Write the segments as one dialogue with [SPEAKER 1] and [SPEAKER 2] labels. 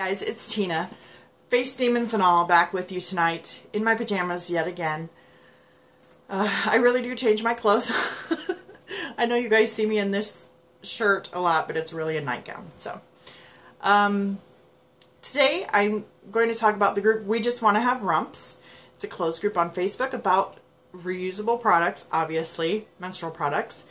[SPEAKER 1] Guys, it's Tina. Face demons and all, back with you tonight in my pajamas yet again. I really do change my clothes. I know you guys see me in this shirt a lot, but it's really a nightgown. So, today I'm going to talk about the group We Just Want to Have Rumps. It's a closed group on Facebook about reusable products, obviously, menstrual products.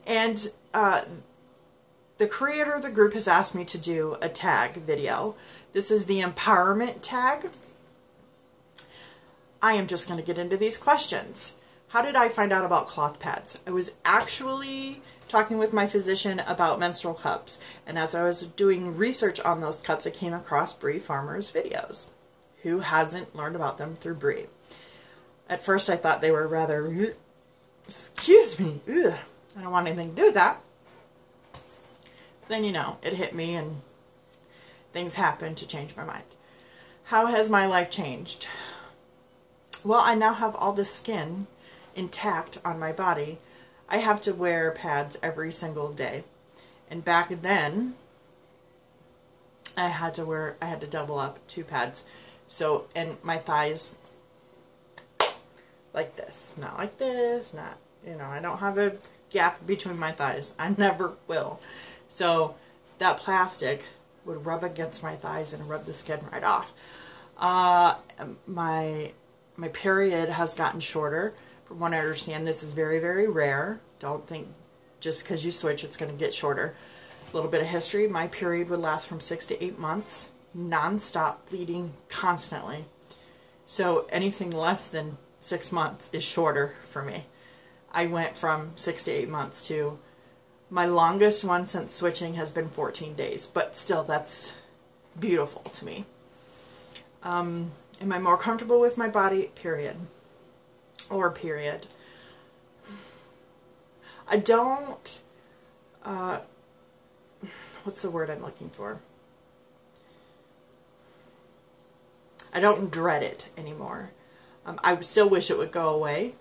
[SPEAKER 1] And the creator of the group has asked me to do a tag video. This is the empowerment tag. I am just going to get into these questions. How did I find out about cloth pads? I was actually talking with my physician about menstrual cups, and as I was doing research on those cups, I came across Bree Farmer's videos. Who hasn't learned about them through Bree? At first I thought they were rather, excuse me, ugh, I don't want anything to do with that. Then, you know, it hit me and things happened to change my mind. How has my life changed? Well, I now have all the skin intact on my body. I have to wear pads every single day. And back then, I had to double up 2 pads. So, and my thighs, like this. Not like this, not, you know, I don't have a gap between my thighs. I never will. So that plastic would rub against my thighs and rub the skin right off. My period has gotten shorter. From what I understand, this is very, very rare. Don't think just because you switch it's going to get shorter. A little bit of history. My period would last from 6 to 8 months. Non-stop bleeding constantly. So anything less than 6 months is shorter for me. I went from 6 to 8 months to my longest one since switching has been 14 days, but still, that's beautiful to me. Am I more comfortable with my body? Period. Or period. I don't, what's the word I'm looking for? I don't dread it anymore. I still wish it would go away.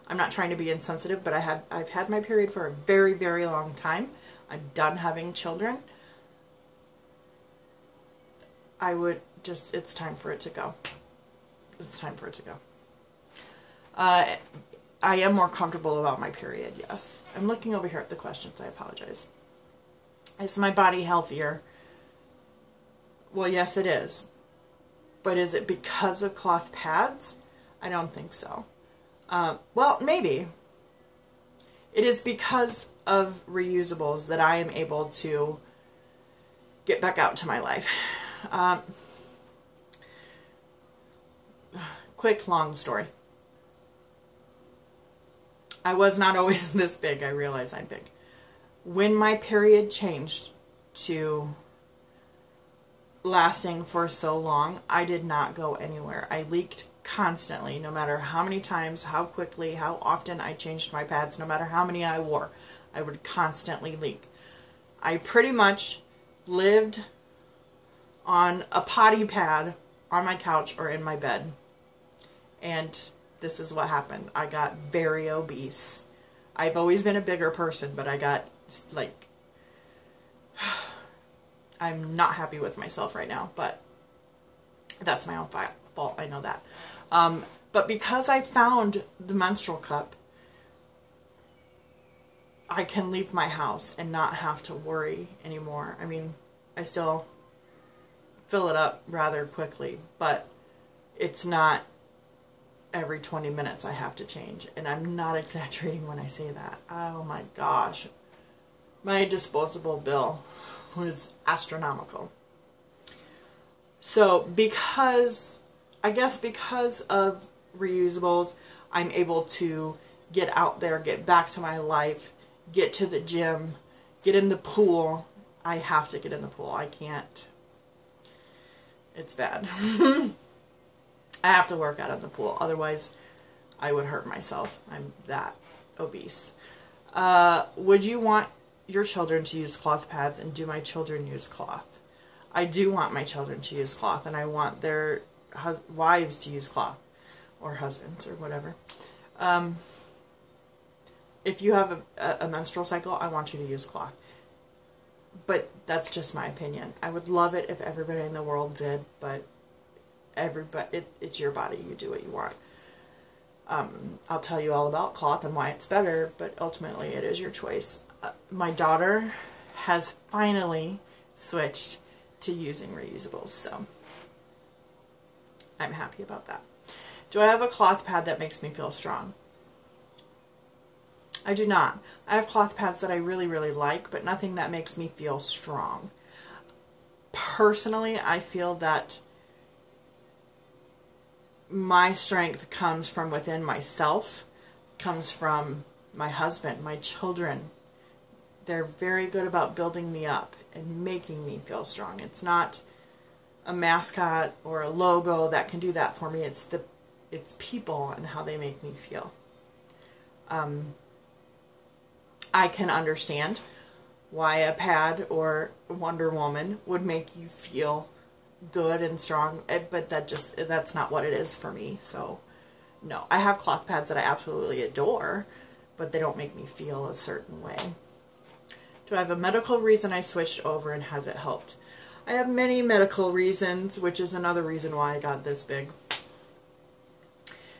[SPEAKER 1] I'm not trying to be insensitive, but I've had my period for a very, very long time. I'm done having children. I would just, it's time for it to go. It's time for it to go. I am more comfortable about my period, yes. I'm looking over here at the questions, I apologize. Is my body healthier? Well, yes it is. But is it because of cloth pads? I don't think so. Well, maybe. It is because of reusables that I am able to get back out to my life. Quick, long story. I was not always this big. I realize I'm big. When my period changed to lasting for so long, I did not go anywhere. I leaked constantly, no matter how many times, how quickly, how often I changed my pads, no matter how many I wore, I would constantly leak. I pretty much lived on a potty pad on my couch or in my bed. And this is what happened. I got very obese. I've always been a bigger person, but I got, like, I'm not happy with myself right now, but that's my own fault. I know that. But because I found the menstrual cup, I can leave my house and not have to worry anymore. I mean, I still fill it up rather quickly, but it's not every 20 minutes I have to change. And I'm not exaggerating when I say that. Oh my gosh. My disposable bill was astronomical. So I guess because of reusables, I'm able to get out there, get back to my life, get to the gym, get in the pool. I have to get in the pool. I can't. It's bad. I have to work out in the pool. Otherwise, I would hurt myself. I'm that obese. Would you want your children to use cloth pads, and do my children use cloth? I do want my children to use cloth, and I want their wives to use cloth, or husbands, or whatever. If you have a menstrual cycle, I want you to use cloth. But that's just my opinion. I would love it if everybody in the world did, but it's your body. You do what you want. I'll tell you all about cloth and why it's better, but ultimately it is your choice. My daughter has finally switched to using reusables, so I'm happy about that. Do I have a cloth pad that makes me feel strong? I do not. I have cloth pads that I really, really like, but nothing that makes me feel strong. Personally, I feel that my strength comes from within myself, comes from my husband, my children. They're very good about building me up and making me feel strong. It's not a mascot or a logo that can do that for me. It's people and how they make me feel. I can understand why a pad or Wonder Woman would make you feel good and strong, but that's not what it is for me. So no, I have cloth pads that I absolutely adore, but they don't make me feel a certain way. Do I have a medical reason I switched over, and has it helped? I have many medical reasons, which is another reason why I got this big.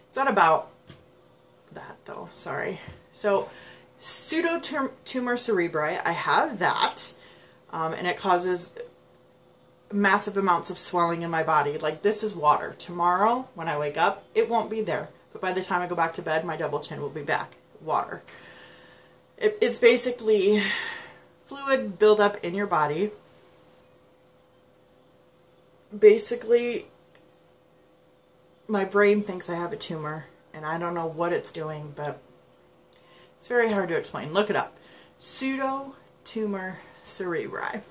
[SPEAKER 1] It's not about that though, sorry. So pseudotumor cerebri, I have that, and it causes massive amounts of swelling in my body. Like, this is water. Tomorrow, when I wake up, it won't be there. But by the time I go back to bed, my double chin will be back. Water. It's basically fluid buildup in your body. Basically, my brain thinks I have a tumor, and I don't know what it's doing, but it's very hard to explain. Look it up. Pseudotumor cerebri.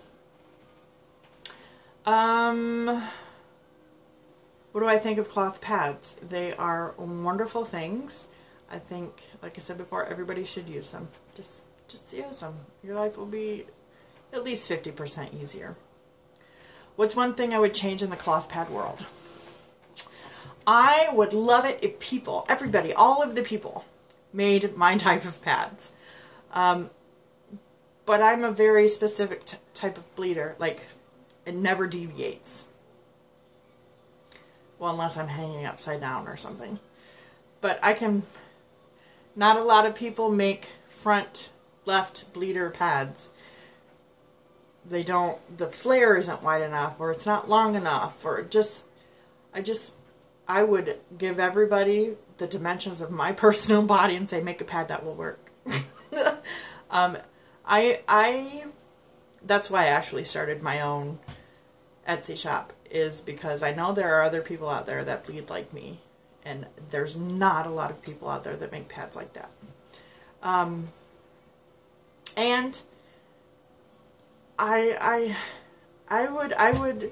[SPEAKER 1] What do I think of cloth pads? They are wonderful things. I think, like I said before, everybody should use them. Just use them. Your life will be at least 50% easier. What's one thing I would change in the cloth pad world? I would love it if people, everybody, all of the people, made my type of pads. But I'm a very specific type of bleeder. Like, it never deviates. Well, unless I'm hanging upside down or something. But I can... Not a lot of people make front left bleeder pads. They don't... The flare isn't wide enough, or it's not long enough, or just... I would give everybody the dimensions of my personal body and say, make a pad that will work. That's why I actually started my own Etsy shop, is because I know there are other people out there that bleed like me, and there's not a lot of people out there that make pads like that. And I would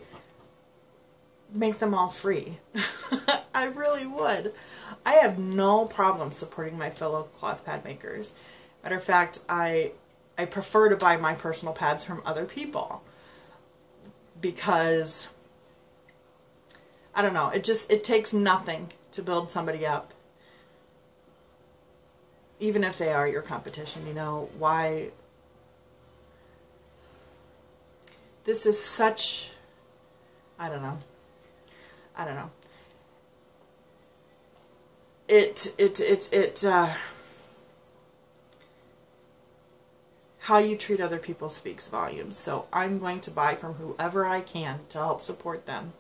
[SPEAKER 1] make them all free. I really would. I have no problem supporting my fellow cloth pad makers. Matter of fact, I prefer to buy my personal pads from other people, because I don't know, it takes nothing to build somebody up, even if they are your competition. You know, why? This is such, I don't know. How you treat other people speaks volumes. So I'm going to buy from whoever I can to help support them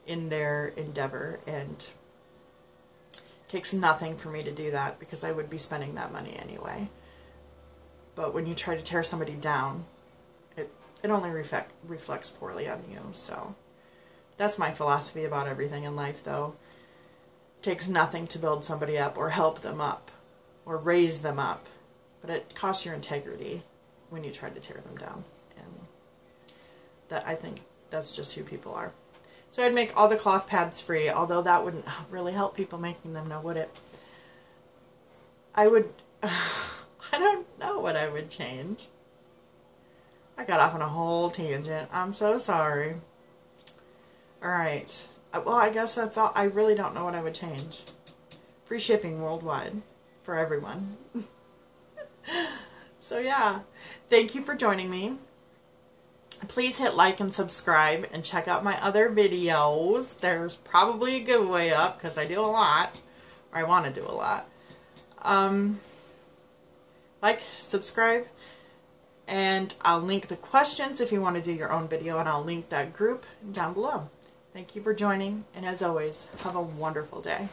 [SPEAKER 1] in their endeavor, and it takes nothing for me to do that, because I would be spending that money anyway. But when you try to tear somebody down, it only reflects poorly on you. So that's my philosophy about everything in life, though. It takes nothing to build somebody up or help them up or raise them up, but it costs your integrity when you try to tear them down. And that, I think that's just who people are. So I'd make all the cloth pads free, although that wouldn't really help people making them, now would it? I would, I don't know what I would change. I got off on a whole tangent. I'm so sorry. Alright. Well, I guess that's all. I really don't know what I would change. Free shipping worldwide for everyone. So yeah, thank you for joining me. Please hit like and subscribe and check out my other videos. There's probably a giveaway up because I do a lot, or I want to do a lot. Like, subscribe, and I'll link the questions if you want to do your own video, and I'll link that group down below. Thank you for joining, and as always, have a wonderful day.